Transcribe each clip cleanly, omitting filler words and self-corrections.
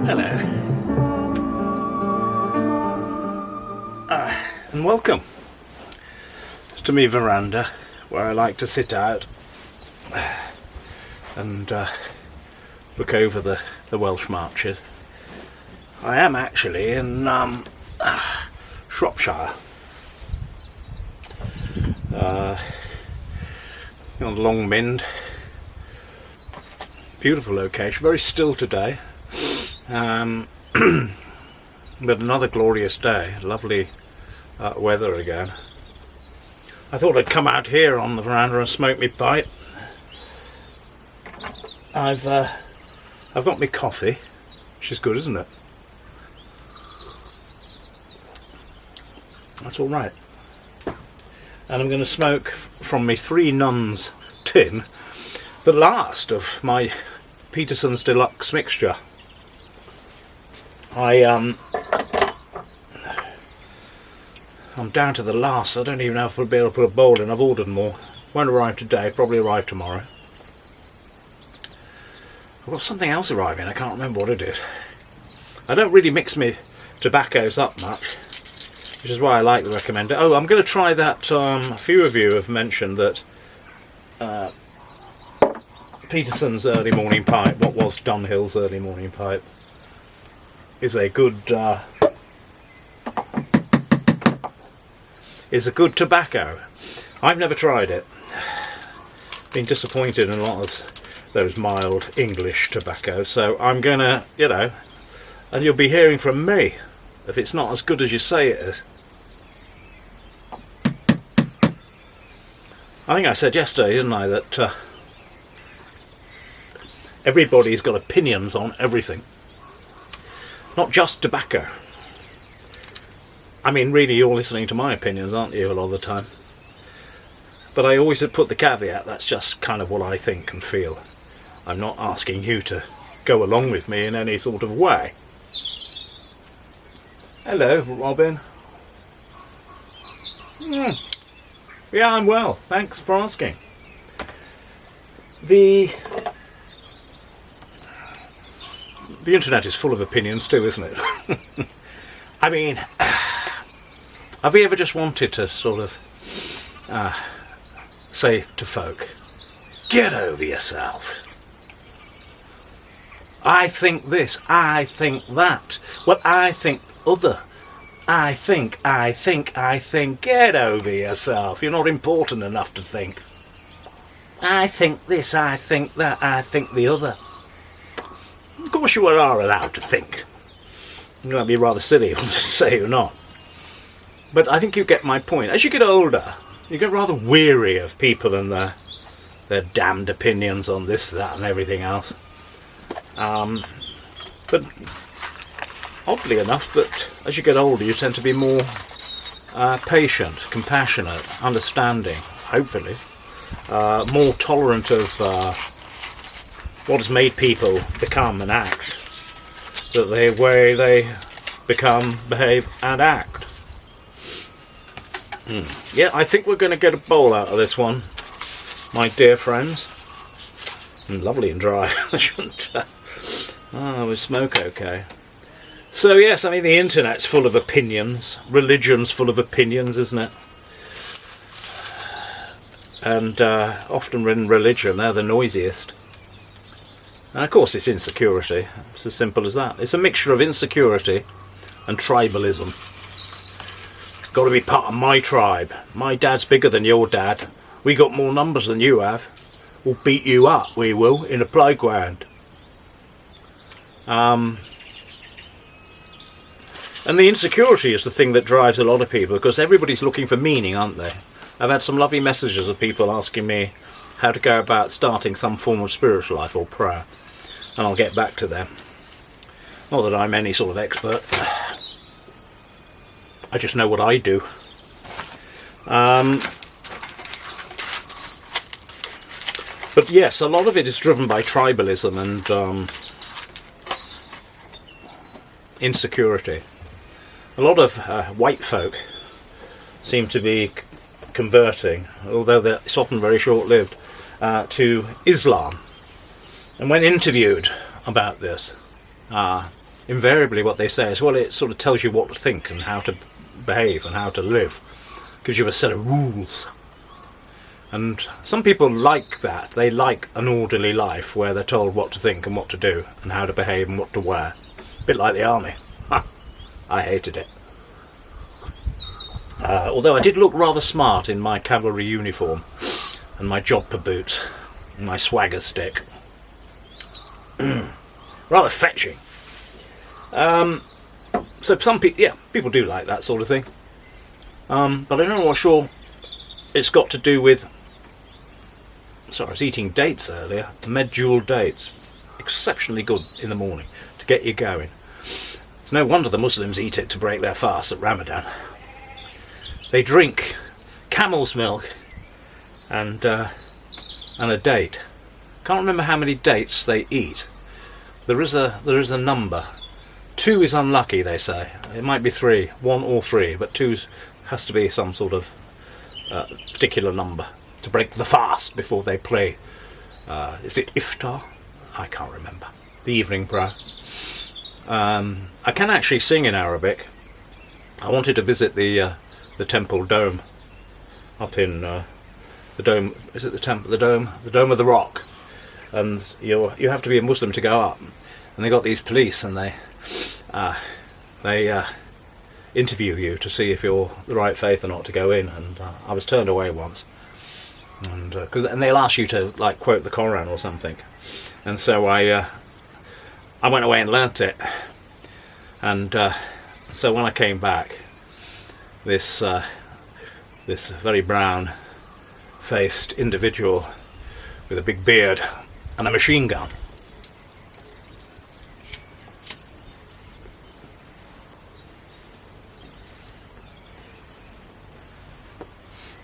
Hello, and welcome to my veranda, where I like to sit out and look over the Welsh Marches. I am actually in Shropshire, on Longmynd. Beautiful location, very still today, but another glorious day, lovely weather again. I thought I'd come out here on the veranda and smoke me pipe. I've got me coffee, which is good, isn't it? That's all right. And I'm going to smoke from me Three Nuns tin, the last of my Peterson's Deluxe mixture. I'm down to the last. I don't even know if I'll be able to put a bowl in. I've ordered more. Won't arrive today, probably arrive tomorrow. I've got something else arriving, I can't remember what it is. I don't really mix my tobaccos up much, which is why I like the recommender. Oh, I'm going to try that. A few of you have mentioned that Peterson's early morning pipe, what was Dunhill's early morning pipe, is a good tobacco. I've never tried it. Been disappointed in a lot of those mild English tobacco, so I'm gonna, and you'll be hearing from me if it's not as good as you say it is. I think I said yesterday, didn't I, that everybody's got opinions on everything, not just tobacco. I mean, really, you're listening to my opinions, aren't you, a lot of the time? But I always put the caveat, that's just kind of what I think and feel. I'm not asking you to go along with me in any sort of way. Hello, Robin. Yeah, I'm well. Thanks for asking. The internet is full of opinions too, isn't it? I mean, have you ever just wanted to sort of say to folk, get over yourself? I think this, I think that, well, I think other. I think, get over yourself. You're not important enough to think. I think this, I think that, I think the other. Of course you are allowed to think. It might be rather silly to say you're not. But I think you get my point. As you get older, you get rather weary of people and their damned opinions on this, that and everything else. But oddly enough, that as you get older you tend to be more patient, compassionate, understanding, hopefully, more tolerant of what has made people become and act, the way they become, behave and act. Yeah, I think we're going to get a bowl out of this one, my dear friends. Lovely and dry. I shouldn't we smoke okay. So yes, I mean, the internet's full of opinions, religion's full of opinions, isn't it? And often in religion they're the noisiest. And of course it's insecurity. It's as simple as that. It's a mixture of insecurity and tribalism. Got to be part of my tribe. My dad's bigger than your dad. We got more numbers than you have. We'll beat you up, we will, in a playground. And the insecurity is the thing that drives a lot of people, because everybody's looking for meaning, aren't they? I've had some lovely messages of people asking me how to go about starting some form of spiritual life or prayer, and I'll get back to them. Not that I'm any sort of expert. I just know what I do. But yes, a lot of it is driven by tribalism and insecurity. A lot of white folk seem to be converting, although it's often very short-lived, to Islam. And when interviewed about this, invariably what they say is, well, it sort of tells you what to think and how to behave and how to live. Gives you a set of rules. And some people like that. They like an orderly life where they're told what to think and what to do and how to behave and what to wear. A bit like the army. I hated it. Although I did look rather smart in my cavalry uniform and my jodhpur boots and my swagger stick. Rather fetching. So some people, yeah, people do like that sort of thing. But I'm not sure it's got to do with... Sorry, I was eating dates earlier. Medjool dates. Exceptionally good in the morning to get you going. It's no wonder the Muslims eat it to break their fast at Ramadan. They drink camel's milk and a date. Can't remember how many dates they eat. There is a number. 2 is unlucky, they say. It might be 3, 1 or 3, but 2 has to be some sort of particular number to break the fast before they pray. Is it iftar? I can't remember. The evening prayer. I can actually sing in Arabic. I wanted to visit the temple dome up in the dome. Is it the temple? The dome of the rock. And you have to be a Muslim to go up. And they got these police, and they interview you to see if you're the right faith or not to go in. And I was turned away once, and they'll ask you to like quote the Quran or something. And so I went away and learnt it. And so when I came back, this very brown-faced individual with a big beard and a machine gun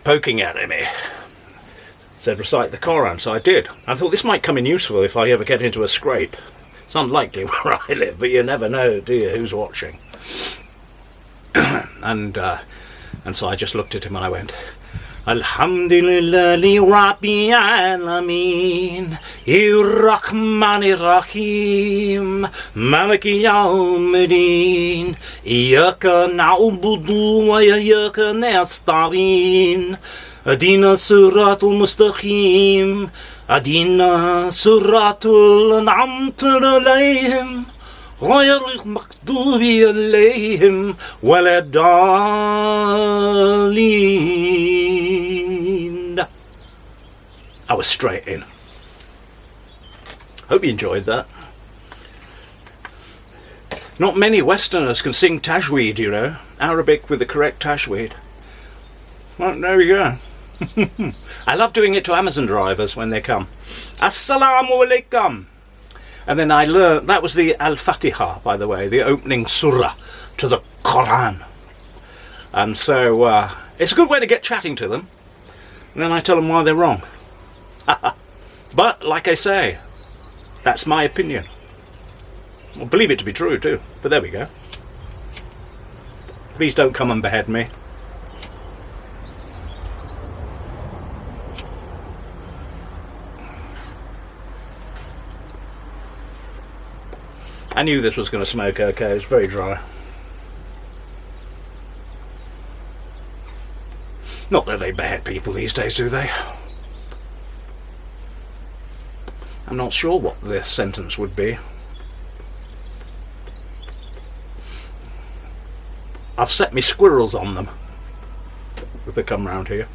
poking at me said, recite the Quran. So I did. I thought this might come in useful if I ever get into a scrape. It's unlikely where I live, but you never know, do you, who's watching. And so I just looked at him and I went, Alhamdulillahi Rabbil Alameen, Ir-Rahmanir Rahim, Maliki Yawmiddin, Iyyaka na'budu wa iyyaka nasta'in, Adina Siratul Mustaqim, Adina Siratul An'amta alayhim, غير المغضوب عليهم ولا الضالين. I was straight in. Hope you enjoyed that. Not many Westerners can sing tajweed, you know. Arabic with the correct tajweed. Well, there we go. I love doing it to Amazon drivers when they come. Assalamu alaikum. And then I learned, that was the Al-Fatiha, by the way, the opening surah to the Quran. And so it's a good way to get chatting to them. And then I tell them why they're wrong. But, like I say, that's my opinion. I believe it to be true, too. But there we go. Please don't come and behead me. I knew this was going to smoke okay, it's very dry. Not that they behead people these days, do they? I'm not sure what this sentence would be. I've set me squirrels on them if they come round here,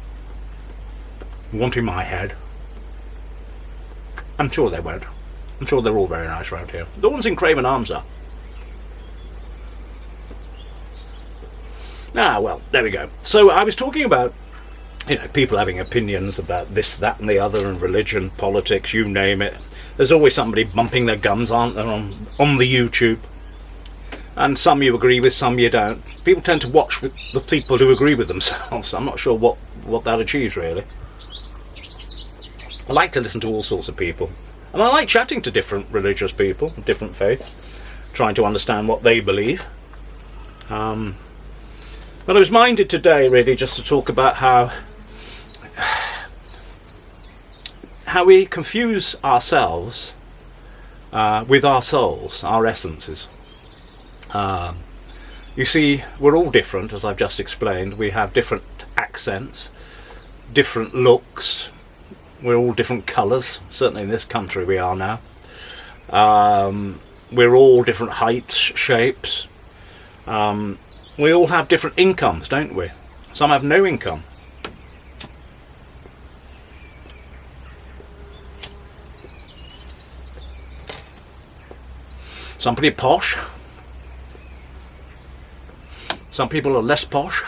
wanting my head. I'm sure they won't. I'm sure they're all very nice around here. The ones in Craven Arms are. Ah, well, there we go. So I was talking about, you know, people having opinions about this, that and the other, and religion, politics, you name it. There's always somebody bumping their guns, aren't there, on the YouTube. And some you agree with, some you don't. People tend to watch the people who agree with themselves. I'm not sure what that achieves, really. I like to listen to all sorts of people. And I like chatting to different religious people, different faiths, trying to understand what they believe. But I was minded today, really, just to talk about how we confuse ourselves with our souls, our essences. You see, we're all different, as I've just explained. We have different accents, different looks. We're all different colours. Certainly in this country we are now. We're all different heights, shapes. We all have different incomes, don't we? Some have no income. Some pretty posh. Some people are less posh.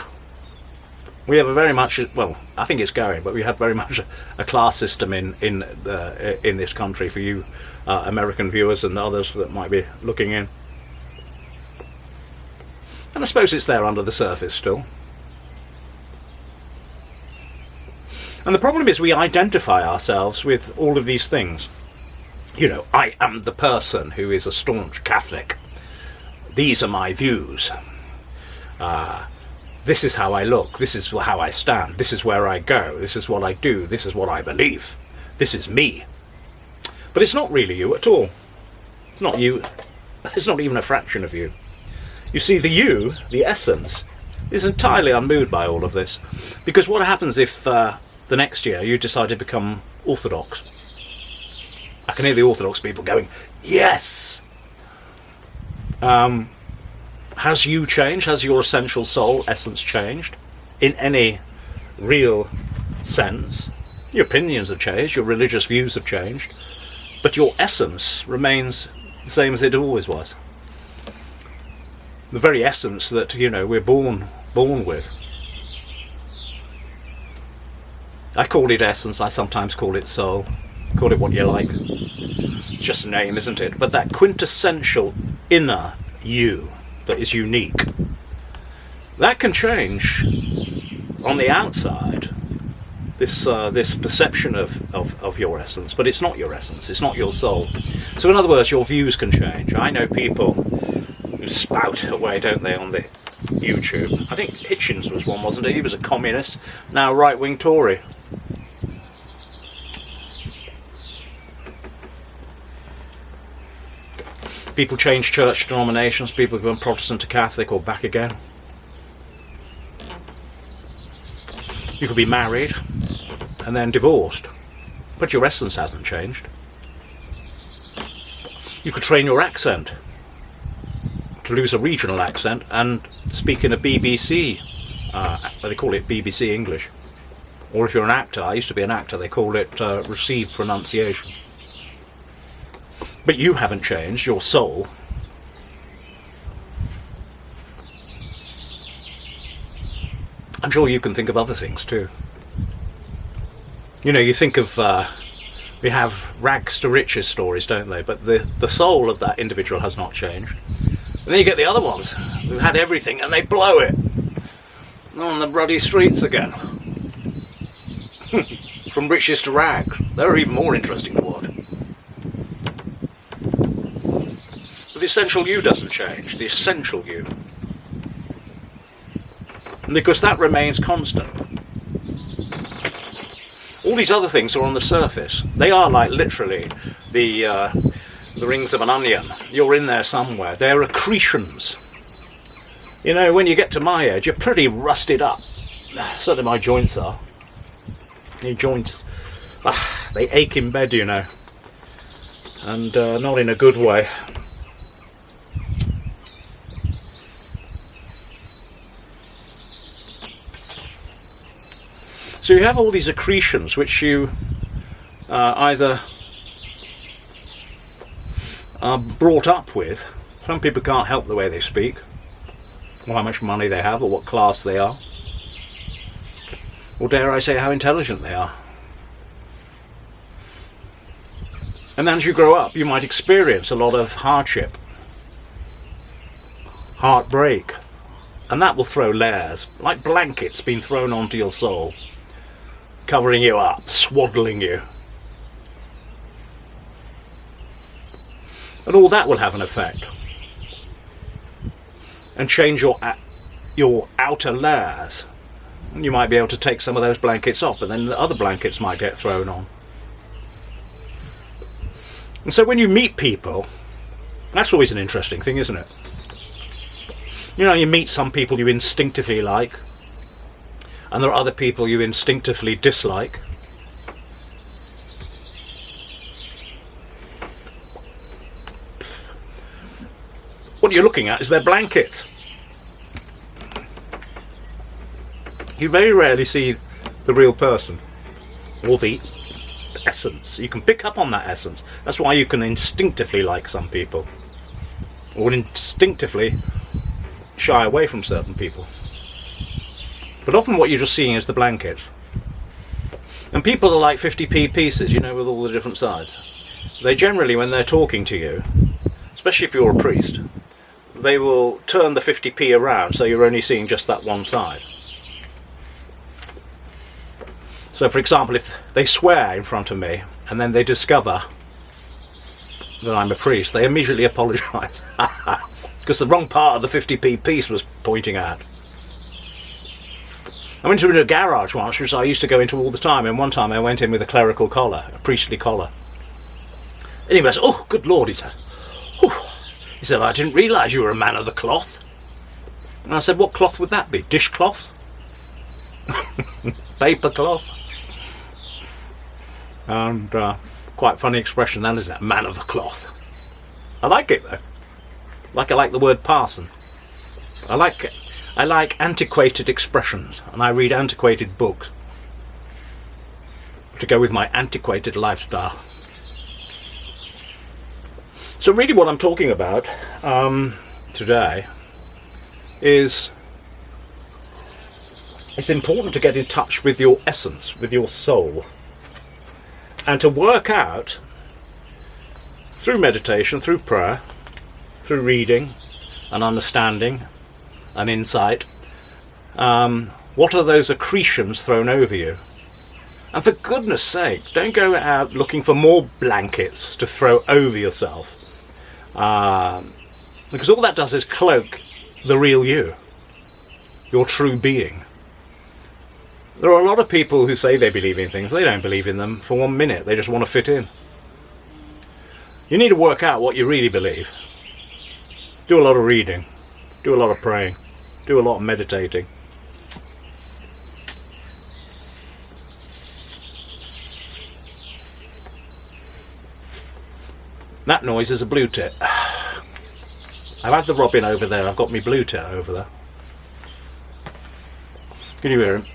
We have a very much, well, I think it's going, but we have very much a class system in this country for you American viewers and others that might be looking in. And I suppose it's there under the surface still. And the problem is we identify ourselves with all of these things. You know, I am the person who is a staunch Catholic. These are my views. This is how I look. This is how I stand. This is where I go. This is what I do. This is what I believe. This is me. But it's not really you at all. It's not you. It's not even a fraction of you. You see, the you, the essence, is entirely unmoved by all of this. Because what happens if the next year you decide to become Orthodox? I can hear the Orthodox people going, yes! Has you changed? Has your essential soul essence changed? In any real sense? Your opinions have changed, your religious views have changed, but your essence remains the same as it always was. The very essence that, you know, we're born with. I call it essence, I sometimes call it soul. Call it what you like. It's just a name, isn't it? But that quintessential inner you that is unique, that can change on the outside, this perception of your essence, but it's not your essence, it's not your soul. So in other words, your views can change. I know people who spout away, don't they, on the YouTube. I think Hitchens was one, wasn't he? He was a communist, now right-wing Tory. People change church denominations, people go from Protestant to Catholic or back again. You could be married and then divorced, but your essence hasn't changed. You could train your accent to lose a regional accent and speak in a BBC, they call it BBC English. Or if you're an actor, I used to be an actor, they call it received pronunciation. But you haven't changed, your soul. I'm sure you can think of other things too. You know, you think of, we have rags to riches stories, don't they? But the soul of that individual has not changed. And then you get the other ones who've had everything and they blow it on the bloody streets again. From riches to rags. They're even more interesting to watch. The essential you doesn't change, the essential you. Because that remains constant. All these other things are on the surface. They are like literally the rings of an onion. You're in there somewhere. They're accretions. You know, when you get to my age, you're pretty rusted up. Certainly my joints are. Your joints, they ache in bed, you know. And not in a good way. So you have all these accretions which you either are brought up with. Some people can't help the way they speak, or how much money they have, or what class they are, or dare I say how intelligent they are. And then as you grow up, you might experience a lot of hardship, heartbreak, and that will throw layers, like blankets being thrown onto your soul, covering you up, swaddling you. And all that will have an effect. And change your outer layers. And you might be able to take some of those blankets off, but then the other blankets might get thrown on. And so when you meet people, that's always an interesting thing, isn't it? You know, you meet some people you instinctively like, and there are other people you instinctively dislike. What you're looking at is their blanket. You very rarely see the real person, or the essence. You can pick up on that essence. That's why you can instinctively like some people, or instinctively shy away from certain people. But often what you're just seeing is the blanket. And people are like 50p pieces, you know, with all the different sides. They generally, when they're talking to you, especially if you're a priest, they will turn the 50p around so you're only seeing just that one side. So for example, if they swear in front of me and then they discover that I'm a priest, they immediately apologise. Because the wrong part of the 50p piece was pointing out. I went into a garage once, which I used to go into all the time, and one time I went in with a clerical collar, a priestly collar. And he said, "Oh, good Lord," he said. "Oh," he said, "I didn't realise you were a man of the cloth." And I said, "What cloth would that be? Dishcloth? Paper cloth?" And quite funny expression that, isn't it? Man of the cloth. I like it though. I like the word parson. I like it. I like antiquated expressions, and I read antiquated books to go with my antiquated lifestyle. So really what I'm talking about today is it's important to get in touch with your essence, with your soul, and to work out through meditation, through prayer, through reading and understanding and insight, what are those accretions thrown over you? And for goodness sake, don't go out looking for more blankets to throw over yourself, because all that does is cloak the real you, your true being. There are a lot of people who say they believe in things. They don't believe in them for 1 minute. They just want to fit in. You need to work out what you really believe. Do a lot of reading. Do a lot of praying. Do a lot of meditating. That noise is a blue tit. I've had the robin over there. I've got me blue tit over there. Can you hear him?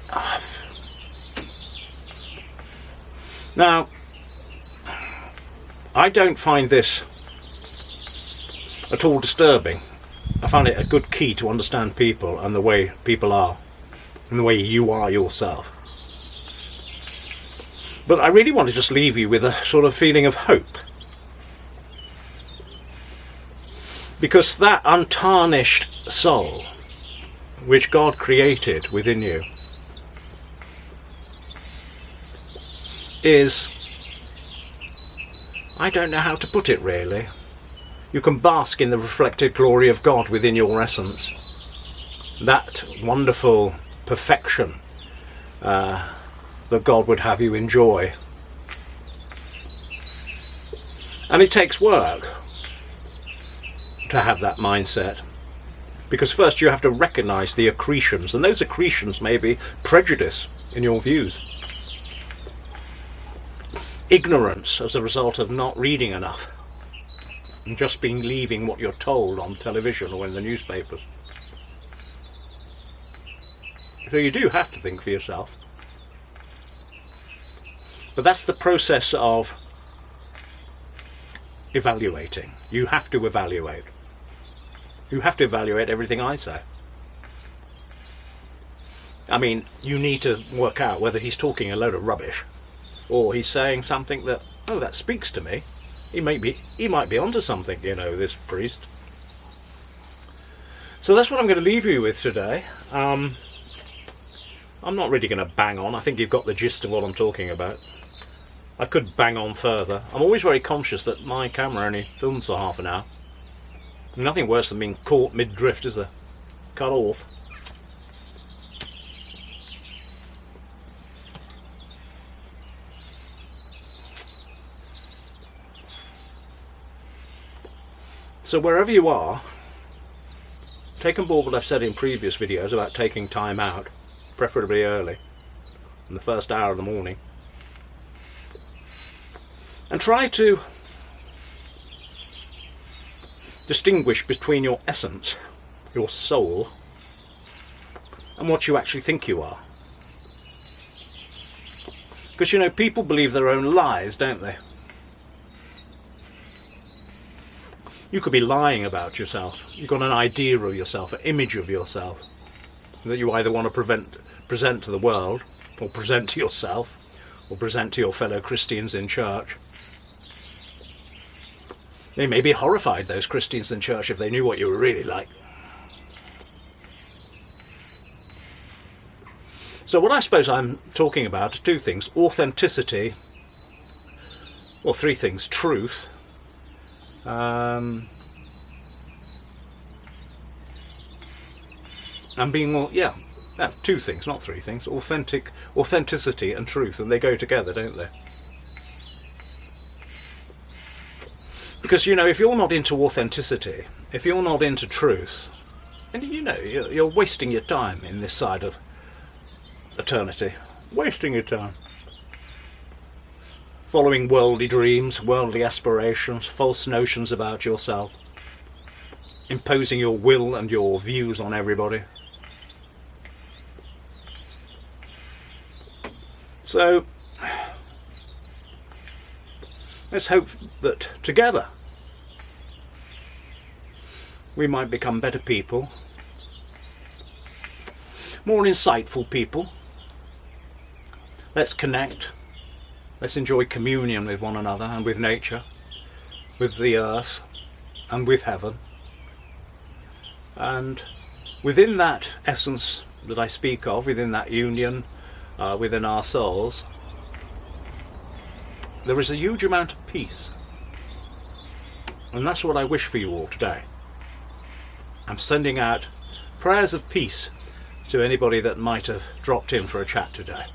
Now, I don't find this at all disturbing. I find it a good key to understand people and the way people are, and the way you are yourself. But I really want to just leave you with a sort of feeling of hope. Because that untarnished soul, which God created within you, is, I don't know how to put it really. You can bask in the reflected glory of God within your essence. That wonderful perfection that God would have you enjoy. And it takes work to have that mindset. Because first you have to recognise the accretions, and those accretions may be prejudice in your views. Ignorance as a result of not reading enough and just believing what you're told on television or in the newspapers. So you do have to think for yourself. But that's the process of evaluating. You have to evaluate. You have to evaluate everything I say. I mean, you need to work out whether he's talking a load of rubbish or he's saying something that, oh, that speaks to me. He might be onto something, you know, this priest. So that's what I'm going to leave you with today. I'm not really going to bang on. I think you've got the gist of what I'm talking about. I could bang on further. I'm always very conscious that my camera only films for half an hour. Nothing worse than being caught mid-drift, is there? Cut off. So wherever you are, take on board what I've said in previous videos about taking time out, preferably early, in the first hour of the morning, and try to distinguish between your essence, your soul, and what you actually think you are. Because, you know, people believe their own lies, don't they? You could be lying about yourself. You've got an idea of yourself, an image of yourself, that you either want to present to the world, or present to yourself, or present to your fellow Christians in church. They may be horrified, those Christians in church, if they knew what you were really like. So what I suppose I'm talking about are two things: authenticity, well, three things: truth, and being more, no, two things, not three things: authenticity and truth, and they go together, don't they? Because, you know, if you're not into authenticity, if you're not into truth, and you know, you're wasting your time in this side of eternity, wasting your time following worldly dreams, worldly aspirations, false notions about yourself, imposing your will and your views on everybody. So let's hope that together we might become better people, more insightful people. Let's connect. Let's enjoy communion with one another and with nature, with the earth and with heaven. And within that essence that I speak of, within that union, within our souls, there is a huge amount of peace. And that's what I wish for you all today. I'm sending out prayers of peace to anybody that might have dropped in for a chat today.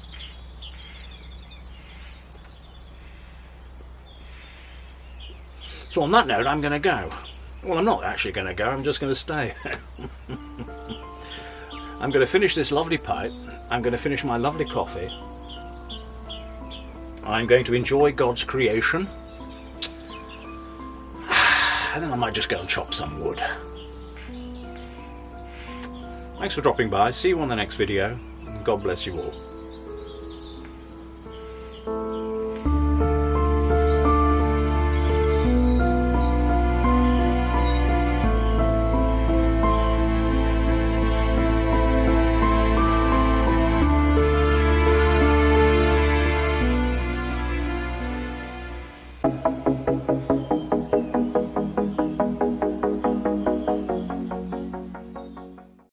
So on that note, I'm going to go. Well, I'm not actually going to go, I'm just going to stay. I'm going to finish this lovely pipe, I'm going to finish my lovely coffee, I'm going to enjoy God's creation, and then I might just go and chop some wood. Thanks for dropping by, see you on the next video, and God bless you all.